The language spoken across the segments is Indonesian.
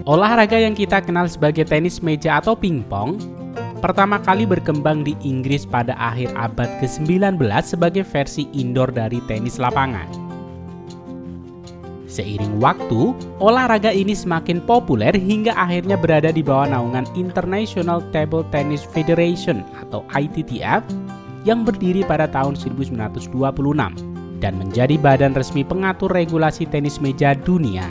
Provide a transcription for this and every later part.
Olahraga yang kita kenal sebagai tenis meja atau pingpong pertama kali berkembang di Inggris pada akhir abad ke-19 sebagai versi indoor dari tenis lapangan. Seiring waktu, olahraga ini semakin populer hingga akhirnya berada di bawah naungan International Table Tennis Federation atau ITTF yang berdiri pada tahun 1926 dan menjadi badan resmi pengatur regulasi tenis meja dunia.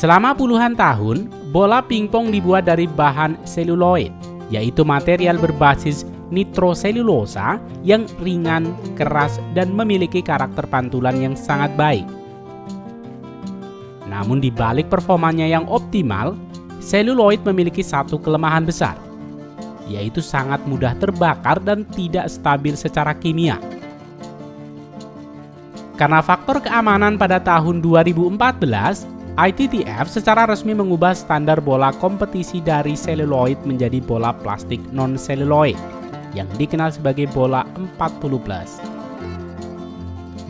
Selama puluhan tahun, bola pingpong dibuat dari bahan seluloid, yaitu material berbasis nitroselulosa yang ringan, keras, dan memiliki karakter pantulan yang sangat baik. Namun di balik performanya yang optimal, seluloid memiliki satu kelemahan besar, yaitu sangat mudah terbakar dan tidak stabil secara kimia. Karena faktor keamanan pada tahun 2014, ITTF secara resmi mengubah standar bola kompetisi dari seluloid menjadi bola plastik non-seluloid yang dikenal sebagai bola 40+.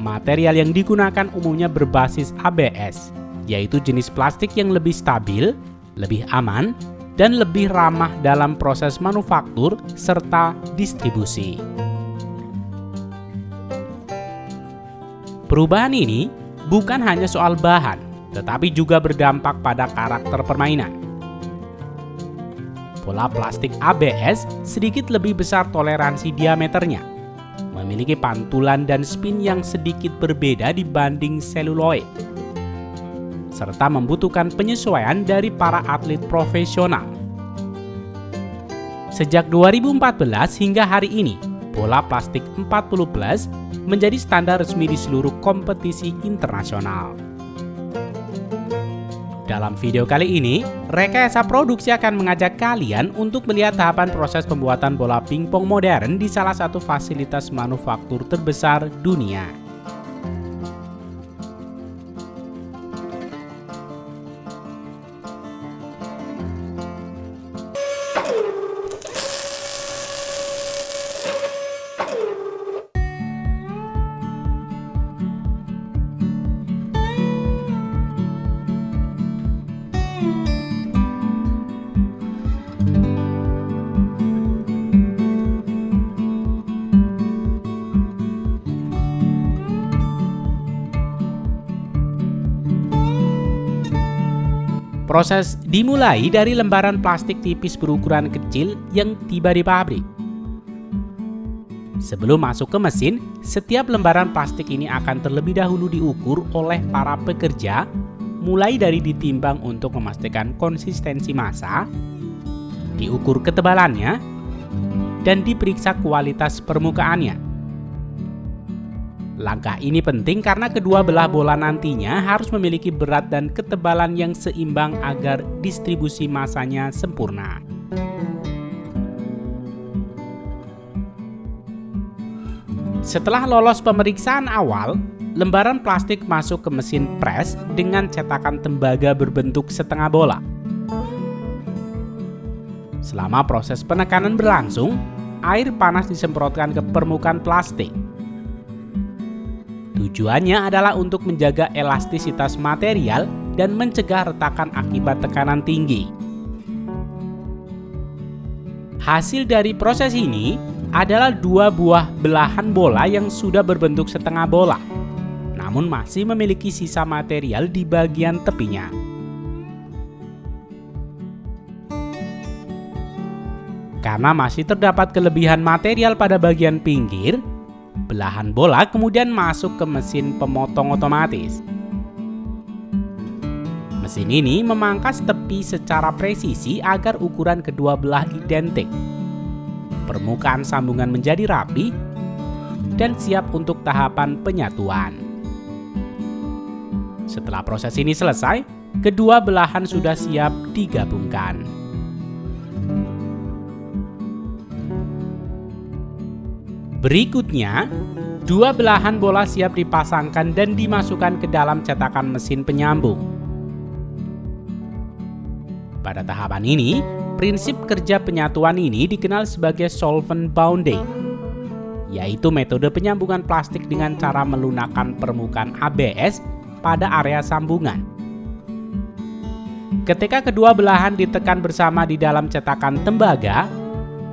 Material yang digunakan umumnya berbasis ABS, yaitu jenis plastik yang lebih stabil, lebih aman, dan lebih ramah dalam proses manufaktur serta distribusi. Perubahan ini bukan hanya soal bahan, tetapi juga berdampak pada karakter permainan. Bola plastik ABS sedikit lebih besar toleransi diameternya, memiliki pantulan dan spin yang sedikit berbeda dibanding seluloid, serta membutuhkan penyesuaian dari para atlet profesional. Sejak 2014 hingga hari ini, bola plastik 40+ menjadi standar resmi di seluruh kompetisi internasional. Dalam video kali ini, Rekayasa Produksi akan mengajak kalian untuk melihat tahapan proses pembuatan bola pingpong modern di salah satu fasilitas manufaktur terbesar dunia. Proses dimulai dari lembaran plastik tipis berukuran kecil yang tiba di pabrik. Sebelum masuk ke mesin, setiap lembaran plastik ini akan terlebih dahulu diukur oleh para pekerja, mulai dari ditimbang untuk memastikan konsistensi massa, diukur ketebalannya, dan diperiksa kualitas permukaannya. Langkah ini penting karena kedua belah bola nantinya harus memiliki berat dan ketebalan yang seimbang agar distribusi massanya sempurna. Setelah lolos pemeriksaan awal, lembaran plastik masuk ke mesin pres dengan cetakan tembaga berbentuk setengah bola. Selama proses penekanan berlangsung, air panas disemprotkan ke permukaan plastik. Tujuannya adalah untuk menjaga elastisitas material dan mencegah retakan akibat tekanan tinggi. Hasil dari proses ini adalah dua buah belahan bola yang sudah berbentuk setengah bola, namun masih memiliki sisa material di bagian tepinya. Karena masih terdapat kelebihan material pada bagian pinggir, belahan bola kemudian masuk ke mesin pemotong otomatis. Mesin ini memangkas tepi secara presisi agar ukuran kedua belah identik. Permukaan sambungan menjadi rapi dan siap untuk tahapan penyatuan. Setelah proses ini selesai, kedua belahan sudah siap digabungkan. Berikutnya, dua belahan bola siap dipasangkan dan dimasukkan ke dalam cetakan mesin penyambung. Pada tahapan ini, prinsip kerja penyatuan ini dikenal sebagai solvent bonding, yaitu metode penyambungan plastik dengan cara melunakkan permukaan ABS pada area sambungan. Ketika kedua belahan ditekan bersama di dalam cetakan tembaga,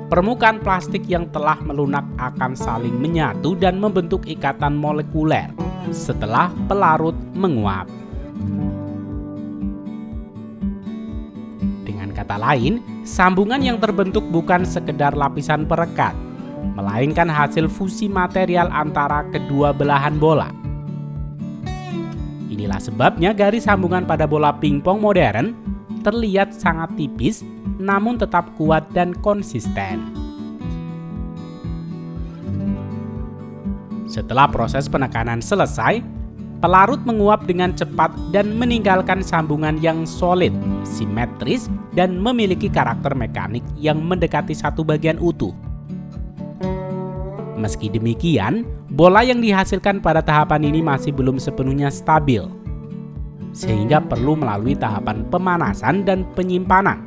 permukaan plastik yang telah melunak akan saling menyatu dan membentuk ikatan molekuler setelah pelarut menguap. Dengan kata lain, sambungan yang terbentuk bukan sekedar lapisan perekat, melainkan hasil fusi material antara kedua belahan bola. Inilah sebabnya garis sambungan pada bola pingpong modern terlihat sangat tipis namun tetap kuat dan konsisten. Setelah proses penekanan selesai, pelarut menguap dengan cepat dan meninggalkan sambungan yang solid, simetris, dan memiliki karakter mekanik yang mendekati satu bagian utuh. Meski demikian, bola yang dihasilkan pada tahapan ini masih belum sepenuhnya stabil, sehingga perlu melalui tahapan pemanasan dan penyimpanan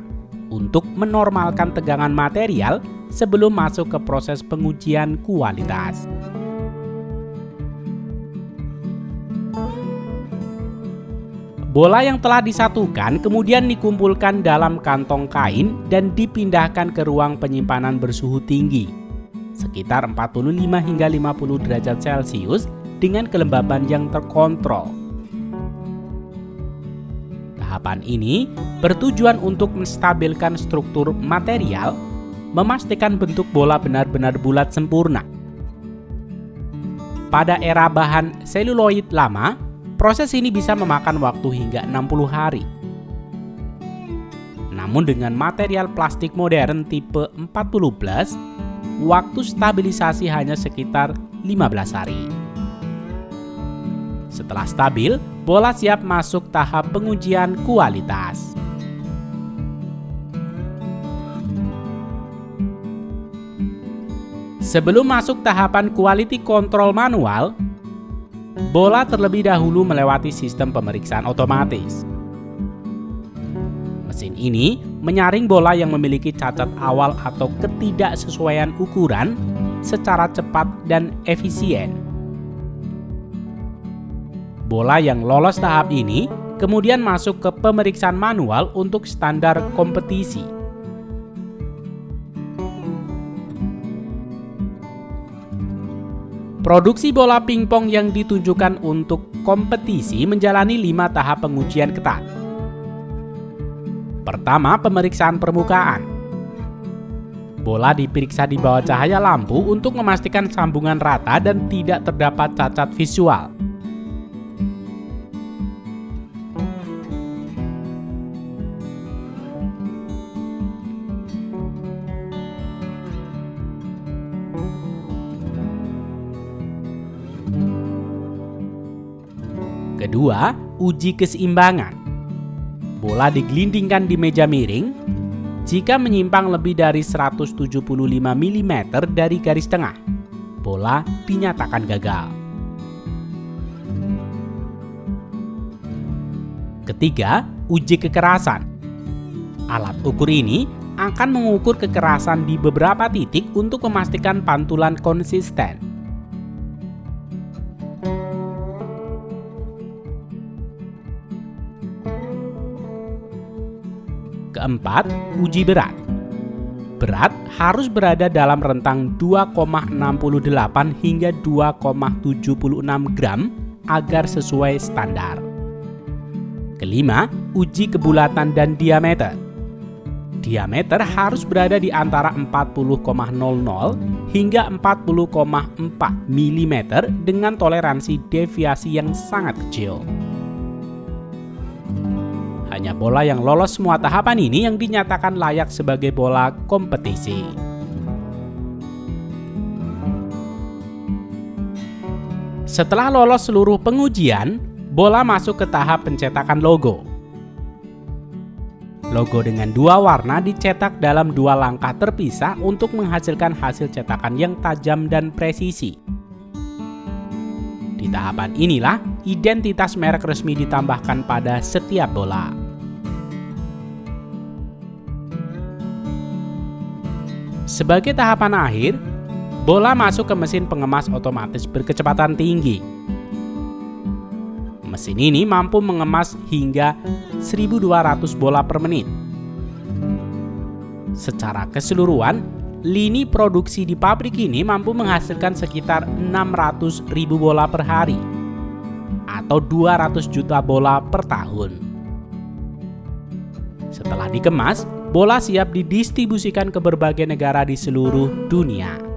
untuk menormalkan tegangan material sebelum masuk ke proses pengujian kualitas. Bola yang telah disatukan kemudian dikumpulkan dalam kantong kain dan dipindahkan ke ruang penyimpanan bersuhu tinggi, sekitar 45 hingga 50 derajat Celcius dengan kelembaban yang terkontrol. Tahapan ini bertujuan untuk menstabilkan struktur material, memastikan bentuk bola benar-benar bulat sempurna. Pada era bahan seluloid lama, proses ini bisa memakan waktu hingga 60 hari. Namun dengan material plastik modern tipe 40+, waktu stabilisasi hanya sekitar 15 hari. Setelah stabil, bola siap masuk tahap pengujian kualitas. Sebelum masuk tahapan quality control manual, bola terlebih dahulu melewati sistem pemeriksaan otomatis. Mesin ini menyaring bola yang memiliki cacat awal atau ketidaksesuaian ukuran secara cepat dan efisien. Bola yang lolos tahap ini kemudian masuk ke pemeriksaan manual untuk standar kompetisi. Produksi bola pingpong yang ditunjukkan untuk kompetisi menjalani 5 tahap pengujian ketat. Pertama, pemeriksaan permukaan. Bola diperiksa di bawah cahaya lampu untuk memastikan sambungan rata dan tidak terdapat cacat visual. Kedua, uji keseimbangan. Bola digelindingkan di meja miring. Jika menyimpang lebih dari 175 mm dari garis tengah, bola dinyatakan gagal. Ketiga, uji kekerasan. Alat ukur ini akan mengukur kekerasan di beberapa titik untuk memastikan pantulan konsisten. Keempat, uji berat. Berat harus berada dalam rentang 2,68 hingga 2,76 gram agar sesuai standar. Kelima, uji kebulatan dan diameter. Diameter harus berada di antara 40,00 hingga 40,4 mm dengan toleransi deviasi yang sangat kecil. Hanya bola yang lolos semua tahapan ini yang dinyatakan layak sebagai bola kompetisi. Setelah lolos seluruh pengujian, bola masuk ke tahap pencetakan logo. Logo dengan 2 warna dicetak dalam 2 langkah terpisah untuk menghasilkan hasil cetakan yang tajam dan presisi. Di tahapan inilah identitas merek resmi ditambahkan pada setiap bola. Sebagai tahapan akhir, bola masuk ke mesin pengemas otomatis berkecepatan tinggi. Mesin ini mampu mengemas hingga 1.200 bola per menit. Secara keseluruhan, lini produksi di pabrik ini mampu menghasilkan sekitar 600.000 bola per hari atau 200 juta bola per tahun. Setelah dikemas, bola siap didistribusikan ke berbagai negara di seluruh dunia.